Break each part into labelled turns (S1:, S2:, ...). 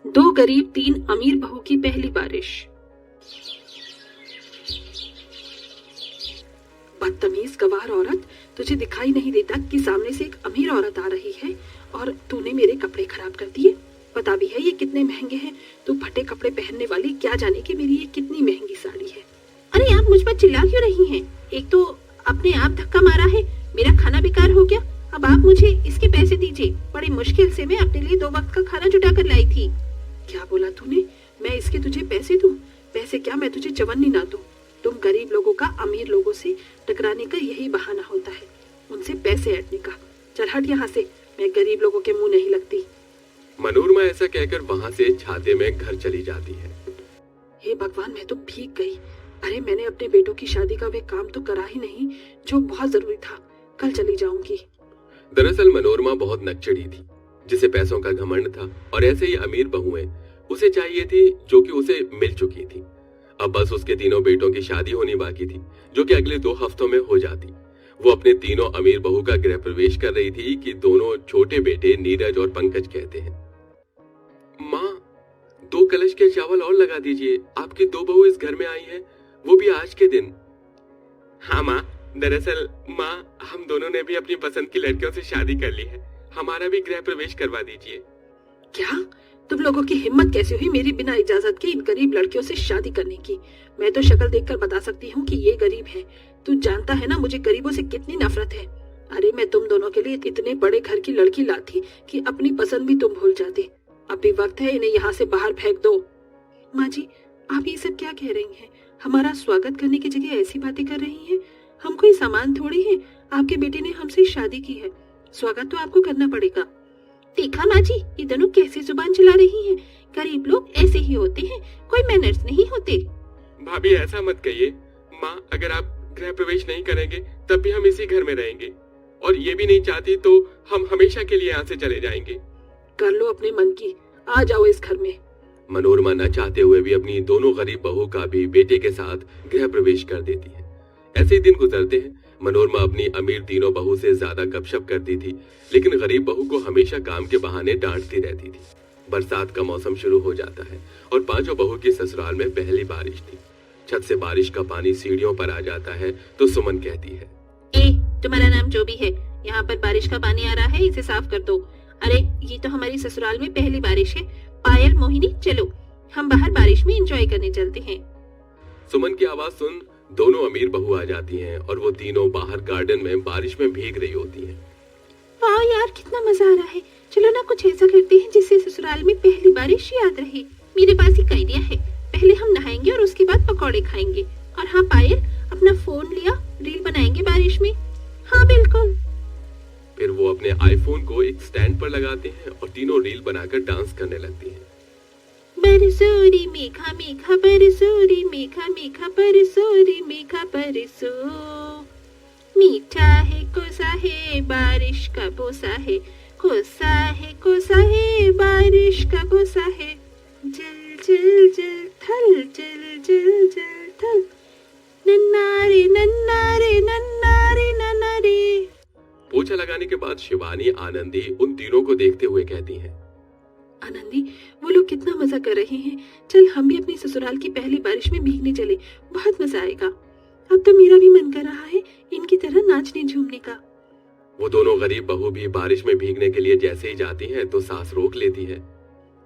S1: दो गरीब तीन अमीर बहू की पहली बारिश। बदतमीज गवार औरत, तुझे दिखाई नहीं देता कि सामने से एक अमीर औरत आ रही है और तूने मेरे कपड़े खराब कर दिए। पता भी है ये कितने महंगे हैं। तू फटे कपड़े पहनने वाली, क्या जाने कि मेरी ये कितनी महंगी साड़ी है। अरे आप मुझ पर चिल्ला क्यों रही हैं? एक तो अपने आप धक्का मारा है, मेरा खाना बेकार हो गया, अब आप मुझे इसके पैसे दीजिए। बड़ी मुश्किल से मैं अपने लिए 2 वक्त का खाना जुटा कर लाई थी। क्या बोला तूने? मैं इसके तुझे पैसे दूं? पैसे क्या, मैं तुझे चवन्नी ना दूं? तुम गरीब लोगों का अमीर लोगों से टकराने का यही बहाना होता है, उनसे पैसे ऐंठने का। चल हट यहाँ से, मैं गरीब लोगों के मुंह नहीं लगती।
S2: मनोरमा ऐसा कहकर वहाँ से छाते में घर चली जाती है।
S1: हे भगवान, मैं तो भीग गई। अरे मैंने अपने बेटों की शादी का वे काम तो करा ही नहीं जो बहुत जरूरी था। कल चली जाऊंगी।
S2: दरअसल मनोरमा बहुत नकचड़ी थी, जिसे पैसों का घमंड था, और ऐसे ही अमीर बहुएं उसे चाहिए थी जो कि उसे मिल चुकी थी। अब बस उसके तीनों बेटों की शादी होनी बाकी थी, जो कि अगले 2 हफ्तों में हो जाती। वो अपने तीनों अमीर बहू का गृह प्रवेश कर रही थी कि दोनों छोटे बेटे नीरज और पंकज कहते हैं, माँ 2 कलश के चावल और लगा दीजिए, आपकी 2 बहू इस घर में आई हैं, वो भी आज के दिन। हाँ माँ, दरअसल माँ हम दोनों ने भी अपनी पसंद की लड़कियों से शादी कर ली है, हमारा भी गृह प्रवेश करवा दीजिए।
S1: क्या तुम लोगों की हिम्मत कैसे हुई मेरी बिना इजाजत के इन गरीब लड़कियों से शादी करने की? मैं तो शक्ल देखकर बता सकती हूँ कि ये गरीब है। तू जानता है ना मुझे गरीबों से कितनी नफरत है। अरे मैं तुम दोनों के लिए इतने बड़े घर की लड़की लाती कि अपनी पसंद भी तुम भूल जाते। अब भी वक्त है, इन्हें यहाँ से बाहर फेंक दो। माँ जी, आप ये सब क्या कह रही हैं? हमारा स्वागत करने की जगह ऐसी बातें कर रही हैं। हम कोई सामान थोड़ी है, आपके बेटे ने हमसे शादी की है, स्वागत तो आपको करना पड़ेगा। देखा माँ जी, ये दोनों कैसे जुबान चला रही हैं। गरीब लोग ऐसे ही होते हैं, कोई मैनर्स नहीं होते।
S2: भाभी ऐसा मत कहिए माँ, अगर आप गृह प्रवेश नहीं करेंगे तब भी हम इसी घर में रहेंगे, और ये भी नहीं चाहती तो हम हमेशा के लिए यहाँ से चले जाएंगे।
S1: कर लो अपने मन की, आ जाओ इस घर में।
S2: मनोरमा न चाहते हुए भी अपनी दोनों गरीब बहू का भी बेटे के साथ गृह प्रवेश कर देती है। ऐसे ही दिन गुजरते हैं। मनोरमा अपनी अमीर तीनों बहू से ज्यादा गपशप करती थी, लेकिन गरीब बहू को हमेशा काम के बहाने डांटती रहती थी। बरसात का मौसम शुरू हो जाता है और पांचों बहू की ससुराल में पहली बारिश थी। छत से बारिश का पानी सीढ़ियों पर आ जाता है तो सुमन कहती है,
S1: ए, तुम्हारा नाम जो भी है, यहाँ पर बारिश का पानी आ रहा है, इसे साफ कर दो। अरे ये तो हमारी ससुराल में पहली बारिश है। पायल, मोहिनी, चलो हम बाहर बारिश में एंजॉय करने चलते हैं।
S2: सुमन की आवाज सुन दोनों अमीर बहू आ जाती हैं और वो तीनों बाहर गार्डन में बारिश में भीग रही होती हैं।
S1: वाह यार, कितना मजा आ रहा है। चलो ना कुछ ऐसा करते हैं जिससे ससुराल में पहली बारिश याद रहे। मेरे पास एक आइडिया है, पहले हम नहाएंगे और उसके बाद पकौड़े खाएंगे। और हाँ पायल, अपना फोन लिया, रील बनाएंगे बारिश में। हाँ बिल्कुल।
S2: फिर वो अपने आईफोन को एक स्टैंड पर लगाते हैं और तीनों रील बनाकर डांस करने लगती हैं।
S1: बरसोरी मेघा मेघा बरसोरी मेघा मेघा बरसोरी मेघा बरसो, मीठा है कोसा है बारिश का बोसा है, कोसा है बारिश का बोसा है, जल जल जल थल जल जल जल थल, नन्नारे नन्नारे नन्नारे नन्नारे।
S2: पोछा लगाने के बाद शिवानी आनंदी उन तीनों को देखते हुए कहती हैं,
S1: आनंदी, वो लोग कितना मजा कर रहे हैं। चल हम भी अपनी ससुराल की पहली बारिश में भीगने चले, बहुत मजा आएगा। अब तो मेरा भी मन कर रहा है इनकी तरह नाचने झूमने का।
S2: वो दोनों गरीब बहू भी बारिश में भीगने के लिए जैसे ही जाती हैं तो सांस रोक लेती है।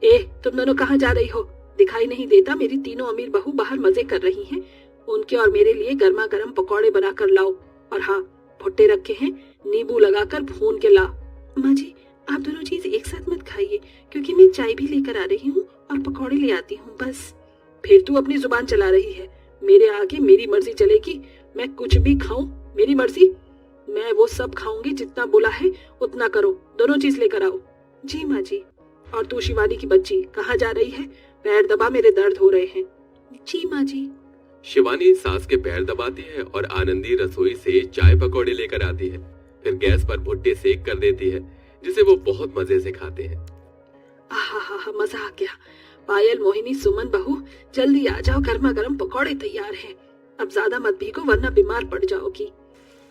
S1: ए, तुम दोनों कहाँ जा रही हो? दिखाई नहीं देता मेरी तीनों अमीर बहू बाहर मजे कर रही हैं। उनके और मेरे लिए गर्मा गर्म पकौड़े बना कर लाओ, और हाँ भुट्टे रखे हैं, नींबू लगाकर भून के ला। माँ जी, आप दोनों चीज एक साथ मत खाइए, क्योंकि मैं चाय भी लेकर आ रही हूँ और पकौड़े ले आती हूँ बस। फिर तू अपनी जुबान चला रही है। मेरे आगे मेरी मर्जी चलेगी, मैं कुछ भी खाऊं मेरी मर्जी। मैं वो सब खाऊंगी जितना बोला है उतना करो। दोनों चीज लेकर आओ। जी माँ जी। और तू शिवानी की बच्ची कहाँ जा रही है? पैर दबा, मेरे दर्द हो रहे हैं। जी माँ जी।
S2: शिवानी सास के पैर दबाती है और आनंदी रसोई से चाय पकौड़े लेकर आती है। फिर गैस पर भुट्टे सेक कर देती है, जिसे वो बहुत मजे से खाते हैं।
S1: आहा, मजा आ गया। पायल, मोहिनी, सुमन बहू, जल्दी आ जाओ, गर्मा गर्म पकौड़े तैयार हैं। अब ज्यादा मत भीगो वरना बीमार पड़ जाओगी।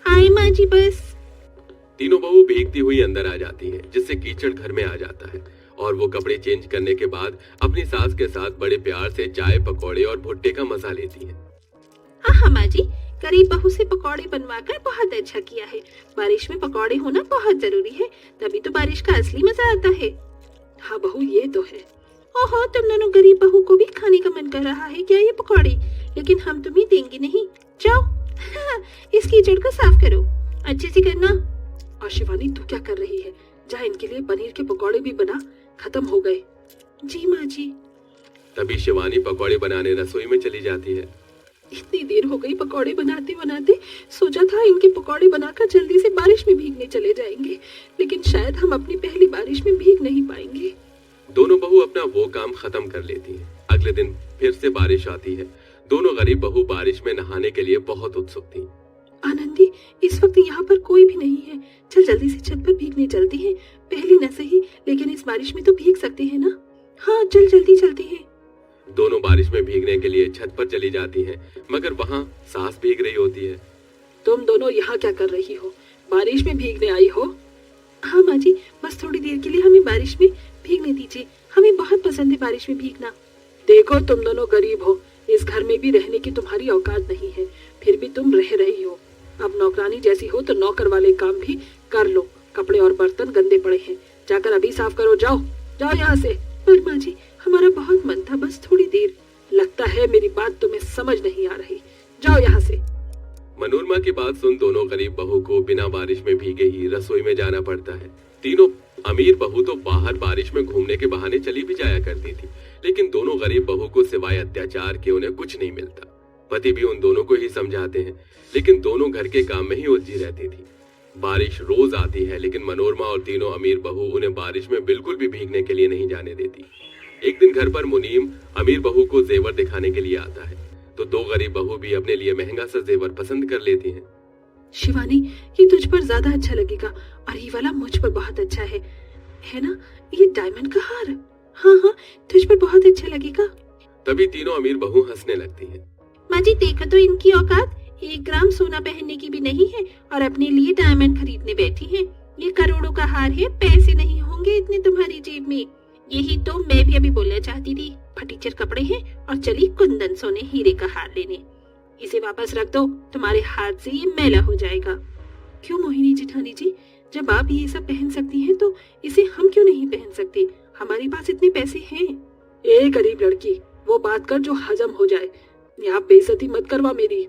S1: हाय माँ जी बस।
S2: तीनों बहू भीगती हुई अंदर आ जाती हैं, जिससे कीचड़ घर में आ जाता है और वो कपड़े चेंज करने के बाद अपनी सास के साथ बड़े प्यार से चाय, पकौड़े और भुट्टे का मजा लेती है।
S1: हाँ माँ जी, गरीब बहू से पकौड़े बनवाकर बहुत अच्छा किया है। बारिश में पकौड़े होना बहुत जरूरी है, तभी तो बारिश का असली मजा आता है। हाँ बहू, ये तो है। ओहो, तुम दोनों गरीब बहू को भी खाने का मन कर रहा है क्या ये पकौड़े? लेकिन हम तुम्हें देंगे नहीं। जाओ, हाँ, इस कीचड़ को साफ करो, अच्छे से करना। और शिवानी, तू क्या कर रही है? जा इनके लिए पनीर के पकौड़े भी बना, खत्म हो गए। जी माँ जी।
S2: तभी शिवानी पकौड़े बनाने रसोई में चली जाती है।
S1: इतनी देर हो गई पकौड़े बनाते बनाते। सोचा था इनके पकौड़े बनाकर जल्दी से बारिश में भीगने चले जाएंगे, लेकिन शायद हम अपनी पहली बारिश में भीग नहीं पाएंगे।
S2: दोनों बहू अपना वो काम खत्म कर लेती हैं। अगले दिन फिर से बारिश आती है। दोनों गरीब बहू बारिश में नहाने के लिए बहुत उत्सुक थी।
S1: आनंदी, इस वक्त यहाँ पर कोई भी नहीं है। चल जल्दी से छत पर भीगने चलते हैं। पहली न सही, लेकिन इस बारिश में तो भीग सकते हैं ना। हाँ चल, जल्दी चलते हैं।
S2: दोनों बारिश में भीगने के लिए छत पर चली जाती हैं, मगर वहाँ सास भीग रही होती है।
S1: तुम दोनों यहाँ क्या कर रही हो? बारिश में भीगने आई हो? हाँ माँ जी, बस थोड़ी देर के लिए हमें बारिश में भीगने दीजिए। हमें बहुत पसंद है बारिश में भीगना। देखो, तुम दोनों गरीब हो, इस घर में भी रहने की तुम्हारी औकात नहीं है, फिर भी तुम रह रही हो। अब नौकरानी जैसी हो तो नौकर वाले काम भी कर लो। कपड़े और बर्तन गंदे पड़े हैं, जाकर अभी साफ करो। जाओ जाओ यहाँ से। पर माँ जी, हमारा बहुत मन था, बस थोड़ी देर। लगता है मेरी बात तुम्हें समझ नहीं आ रही। जाओ यहाँ से।
S2: मनोरमा की बात सुन दोनों गरीब बहू को बिना बारिश में भीगे ही रसोई में जाना पड़ता है। तीनों अमीर बहू तो बाहर बारिश में घूमने के बहाने चली भी जाया करती थी, लेकिन दोनों गरीब बहू को सिवाय अत्याचार के उन्हें कुछ नहीं मिलता। पति भी उन दोनों को ही समझाते हैं, लेकिन दोनों घर के काम में ही उलझी रहती थी। बारिश रोज आती है, लेकिन मनोरमा और तीनों अमीर बहू उन्हें बारिश में बिल्कुल भी भीगने के लिए नहीं जाने देती। एक दिन घर पर मुनीम अमीर बहू को जेवर दिखाने के लिए आता है, तो दो गरीब बहू भी अपने लिए महंगा सा जेवर पसंद कर लेती हैं।
S1: शिवानी, ये तुझ पर ज्यादा अच्छा लगेगा और ये वाला मुझ पर बहुत अच्छा है ना? ये डायमंड का हार। हाँ हाँ, तुझ पर बहुत अच्छा लगेगा।
S2: तभी तीनों अमीर बहू हंसने लगती हैं।
S1: माँ जी, देखो तो इनकी औकात 1 ग्राम सोना पहनने की भी नहीं है और अपने लिए डायमंड खरीदने बैठी हैं। ये करोड़ों का हार है, पैसे नहीं होंगे इतने तुम्हारी जेब में। यही तो मैं भी अभी बोलना चाहती थी। फटीचर कपड़े हैं और चली कुंदन सोने हीरे का हार लेने। इसे वापस रख दो, तुम्हारे हाथ से ये मैला हो जाएगा। क्यों मोहिनी जेठानी जी, जब आप ये सब पहन सकती हैं तो इसे हम क्यों नहीं पहन सकते? हमारे पास इतने पैसे हैं। ए गरीब लड़की, वो बात कर जो हजम हो जाए। यहाँ बेइज्जती मत करवा मेरी।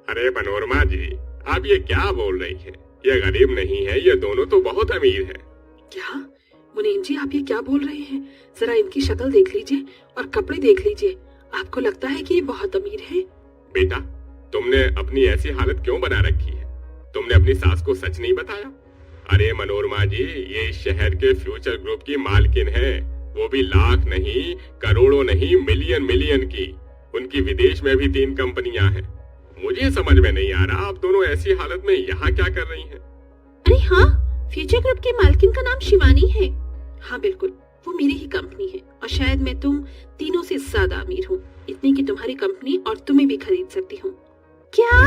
S3: अरे मनोरमा जी, आप ये क्या बोल रही हैं? ये गरीब नहीं है, ये दोनों तो बहुत अमीर हैं।
S1: क्या मुनीम जी, आप ये क्या बोल रहे हैं? जरा इनकी शक्ल देख लीजिए और कपड़े देख लीजिए। आपको लगता है कि ये बहुत अमीर है?
S3: बेटा, तुमने अपनी ऐसी हालत क्यों बना रखी है? तुमने अपनी सास को सच नहीं बताया? अरे मनोरमा जी, ये शहर के फ्यूचर ग्रुप की मालकिन है, वो भी लाख नहीं, करोड़ों नहीं, मिलियन मिलियन की। उनकी विदेश में भी 3 कंपनियां हैं। मुझे समझ में नहीं आ रहा आप दोनों ऐसी हालत में यहाँ क्या कर रही हैं?
S1: अरे हाँ, फ्यूचर ग्रुप के मालकिन का नाम शिवानी है। हाँ बिल्कुल, वो मेरी ही कंपनी है और शायद मैं तुम तीनों से ज्यादा अमीर हूँ, इतनी कि तुम्हारी कंपनी और तुम्हें भी खरीद सकती हूँ। क्या?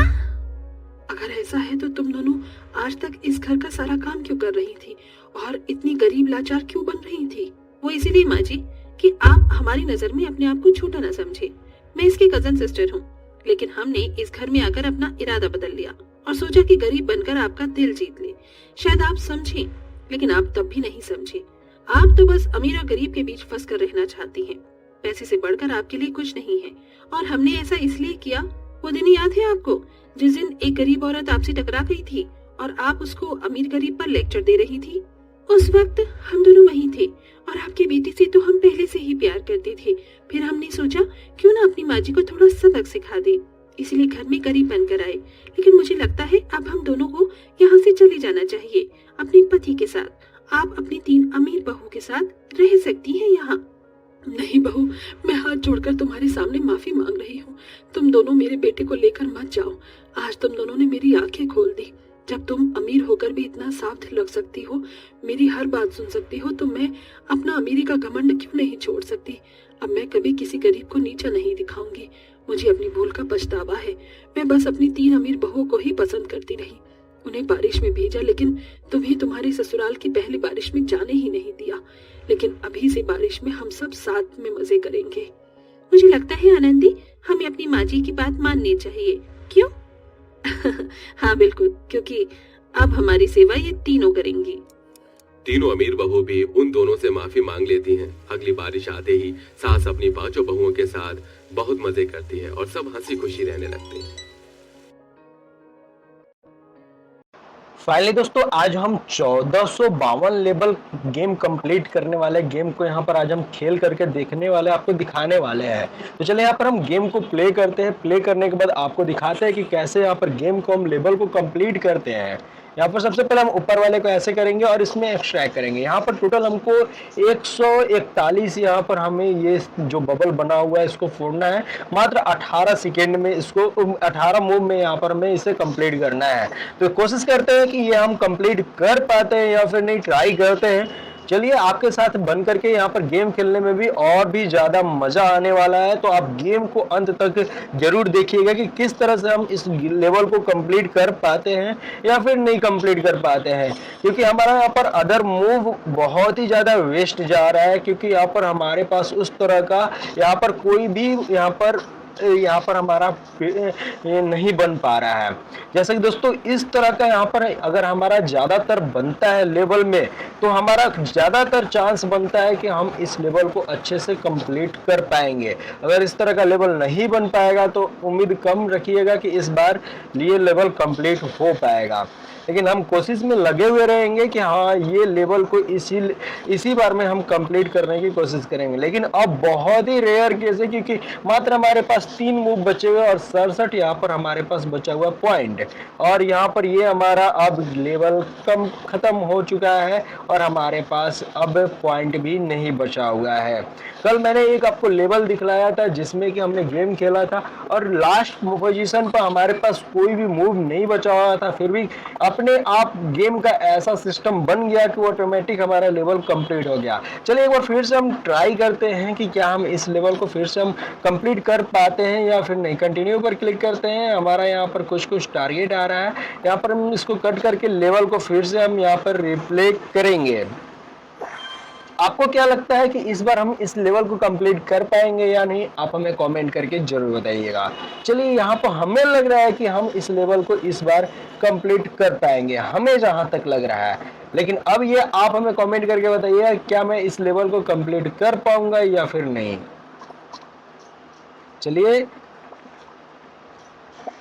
S1: अगर ऐसा है तो तुम दोनों आज तक इस घर का सारा काम क्यों कर रही थी और इतनी गरीब लाचार क्यों बन रही थी? वो इसीलिए माँ जी कि आप हमारी नजर में अपने आप को छोटा न समझे। मैं इसकी कजन सिस्टर हूँ, लेकिन हमने इस घर में आकर अपना इरादा बदल लिया और सोचा कि गरीब बनकर आपका दिल जीत ले। शायद आप समझे, लेकिन आप तब भी नहीं समझे। आप तो बस अमीर और गरीब के बीच फंस कर रहना चाहती हैं। पैसे से बढ़कर आपके लिए कुछ नहीं है और हमने ऐसा इसलिए किया। वो दिन याद है आपको, जिस दिन एक गरीब औरत आपसे टकरा गई थी और आप उसको अमीर गरीब पर लेक्चर दे रही थी? उस वक्त हम दोनों वहीं थे और आपकी बेटी से तो हम पहले से ही प्यार करते थे। फिर हमने सोचा क्यों ना अपनी माँ जी को थोड़ा सबक सिखा दे, इसीलिए घर में गरीब बनकर आए। लेकिन मुझे लगता है अब हम दोनों को यहाँ से चले जाना चाहिए अपने पति के साथ। आप अपनी 3 अमीर बहू के साथ रह सकती हैं यहाँ। नहीं बहू, मैं हाथ जोड़कर तुम्हारे सामने माफी मांग रही हूँ। तुम दोनों मेरे बेटे को लेकर मत जाओ। आज तुम दोनों ने मेरी आंखें खोल दी। जब तुम अमीर होकर भी इतना साफ दिल रख सकती हो, मेरी हर बात सुन सकती हो, तो मैं अपना अमीरी का घमंड क्यों नहीं छोड़ सकती? अब मैं कभी किसी गरीब को नीचा नहीं दिखाऊंगी। मुझे अपनी भूल का पछतावा है। मैं बस अपनी 3 अमीर बहुओं को ही पसंद करती रही उन्हें बारिश में भेजा, लेकिन तुम्हें तुम्हारे ससुराल की पहली बारिश में जाने ही नहीं दिया। लेकिन अभी से बारिश में हम सब साथ में मजे करेंगे। मुझे लगता है आनंदी, हमें अपनी माँ जी की बात माननी चाहिए, क्यों? हाँ बिल्कुल, क्योंकि अब हमारी सेवा ये तीनों करेंगी।
S2: तीनों अमीर बहू भी उन दोनों से माफी मांग लेती हैं। अगली बारिश आते ही सास अपनी 5 बहुओं के साथ बहुत मजे करती है और सब हंसी खुशी रहने लगते हैं।
S4: फाइनली दोस्तों आज हम 1452 लेवल गेम कंप्लीट करने वाले गेम को यहाँ पर आज हम खेल करके देखने वाले, आपको दिखाने वाले हैं। तो चलिए यहाँ पर हम गेम को प्ले करते हैं। प्ले करने के बाद आपको दिखाते हैं कि कैसे यहाँ पर गेम को हम लेवल को कंप्लीट करते हैं। यहाँ पर सबसे पहले हम ऊपर वाले को ऐसे करेंगे और इसमें एक्सट्रैक्ट करेंगे। यहाँ पर टोटल हमको 141 यहाँ पर हमें ये जो बबल बना हुआ है इसको फोड़ना है। मात्र 18 सेकेंड में इसको 18 मूव में यहाँ पर हमें इसे कंप्लीट करना है। तो कोशिश करते हैं कि ये हम कंप्लीट कर पाते हैं या फिर नहीं, ट्राई करते हैं। चलिए आपके साथ बन करके यहाँ पर गेम खेलने में भी और भी ज्यादा मजा आने वाला है। तो आप गेम को अंत तक जरूर देखिएगा कि किस तरह से हम इस लेवल को कंप्लीट कर पाते हैं या फिर नहीं कंप्लीट कर पाते हैं, क्योंकि हमारा यहाँ पर अदर मूव बहुत ही ज्यादा वेस्ट जा रहा है। क्योंकि यहाँ पर हमारे पास उस तरह का यहाँ पर कोई भी यहाँ पर हमारा नहीं बन पा रहा है। जैसे कि दोस्तों इस तरह का यहाँ पर अगर हमारा ज्यादातर बनता है लेवल में, तो हमारा ज्यादातर चांस बनता है कि हम इस लेवल को अच्छे से कंप्लीट कर पाएंगे। अगर इस तरह का लेवल नहीं बन पाएगा तो उम्मीद कम रखिएगा कि इस बार ये लेवल कंप्लीट हो पाएगा। लेकिन हम कोशिश में लगे हुए रहेंगे कि हाँ ये लेवल को इसी बार में हम कंप्लीट करने की कोशिश करेंगे। लेकिन अब बहुत ही रेयर केस है, क्योंकि मात्र हमारे पास 3 मूव बचे हुए और 67 यहाँ पर हमारे पास बचा हुआ पॉइंट, और यहाँ पर ये हमारा अब लेवल खत्म हो चुका है और हमारे पास अब पॉइंट भी नहीं बचा हुआ है। कल मैंने एक आपको लेवल दिखलाया था जिसमें कि हमने गेम खेला था और लास्ट पोजीशन पर हमारे पास कोई भी मूव नहीं बचा हुआ था, फिर भी अपने आप गेम का ऐसा सिस्टम बन गया कि ऑटोमेटिक हमारा लेवल कंप्लीट हो गया। चलिए एक बार फिर से हम ट्राई करते हैं कि क्या हम इस लेवल को फिर से हम कंप्लीट कर पाते हैं या फिर नहीं। कंटिन्यू पर क्लिक करते हैं। हमारा यहाँ पर कुछ टारगेट आ रहा है, यहाँ पर हम इसको कट करके लेवल को फिर से हम यहाँ पर रिप्ले करेंगे। आपको क्या लगता है कि इस बार हम इस लेवल को कंप्लीट कर पाएंगे या नहीं, आप हमें कमेंट करके जरूर बताइएगा। चलिए यहाँ पर हमें लग रहा है कि हम इस लेवल को इस बार कंप्लीट कर पाएंगे, हमें जहां तक लग रहा है। लेकिन अब ये आप हमें कमेंट करके बताइए क्या मैं इस लेवल को कंप्लीट कर पाऊंगा या फिर नहीं। चलिए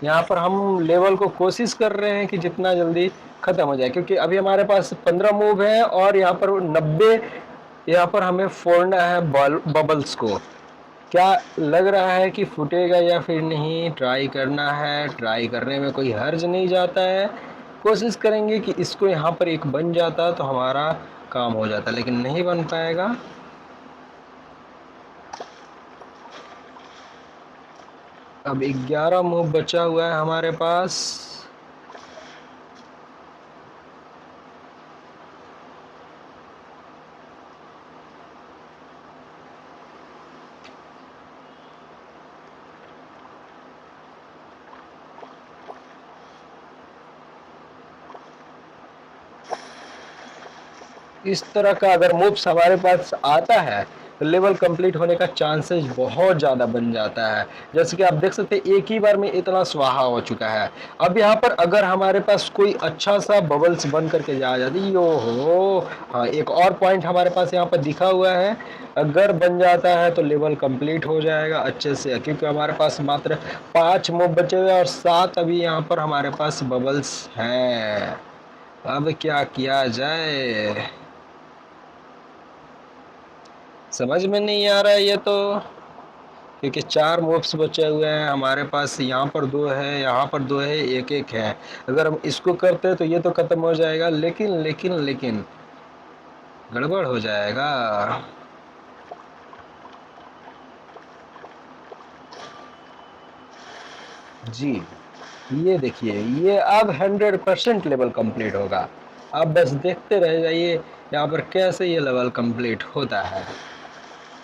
S4: यहाँ पर हम लेवल को कोशिश कर रहे हैं कि जितना जल्दी खत्म हो जाए, क्योंकि अभी हमारे पास 15 मूव है और यहाँ पर 90 यहाँ पर हमें फोड़ना है बबल्स को। क्या लग रहा है कि फूटेगा या फिर नहीं, ट्राई करना है। ट्राई करने में कोई हर्ज नहीं जाता है। कोशिश करेंगे कि इसको यहाँ पर एक बन जाता तो हमारा काम हो जाता, लेकिन नहीं बन पाएगा। अब 11 मूव बचा हुआ है हमारे पास। इस तरह का अगर मूव्स हमारे पास आता है तो लेवल कंप्लीट होने का चांसेस बहुत ज़्यादा बन जाता है। जैसे कि आप देख सकते हैं एक ही बार में इतना स्वाहा हो चुका है। अब यहाँ पर अगर हमारे पास कोई अच्छा सा बबल्स बन करके जा जाती हो, हाँ एक और पॉइंट हमारे पास यहाँ पर दिखा हुआ है। अगर बन जाता है तो लेवल कंप्लीट हो जाएगा अच्छे से, क्योंकि हमारे पास मात्र 5 मूव बचे हुए और 7 अभी यहाँ पर हमारे पास बबल्स हैं। अब क्या किया जाए समझ में नहीं आ रहा है ये तो, क्योंकि 4 मूव्स बचे हुए हैं हमारे पास। यहाँ पर 2 है, यहाँ पर 2 है, एक है। अगर हम इसको करते हैं तो ये तो खत्म हो जाएगा, लेकिन गड़बड़ हो जाएगा। जी ये देखिए, ये अब 100% लेवल कंप्लीट होगा। अब बस देखते रह जाइए यहाँ पर कैसे ये लेवल कंप्लीट होता है।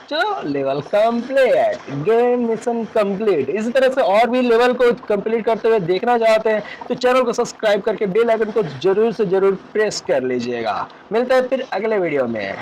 S4: चलो level complete, game mission complete. इसी तरह से और भी लेवल को कंप्लीट करते हुए देखना चाहते हैं तो चैनल को सब्सक्राइब करके बेल आइकन को जरूर से जरूर प्रेस कर लीजिएगा। मिलते हैं फिर अगले वीडियो में।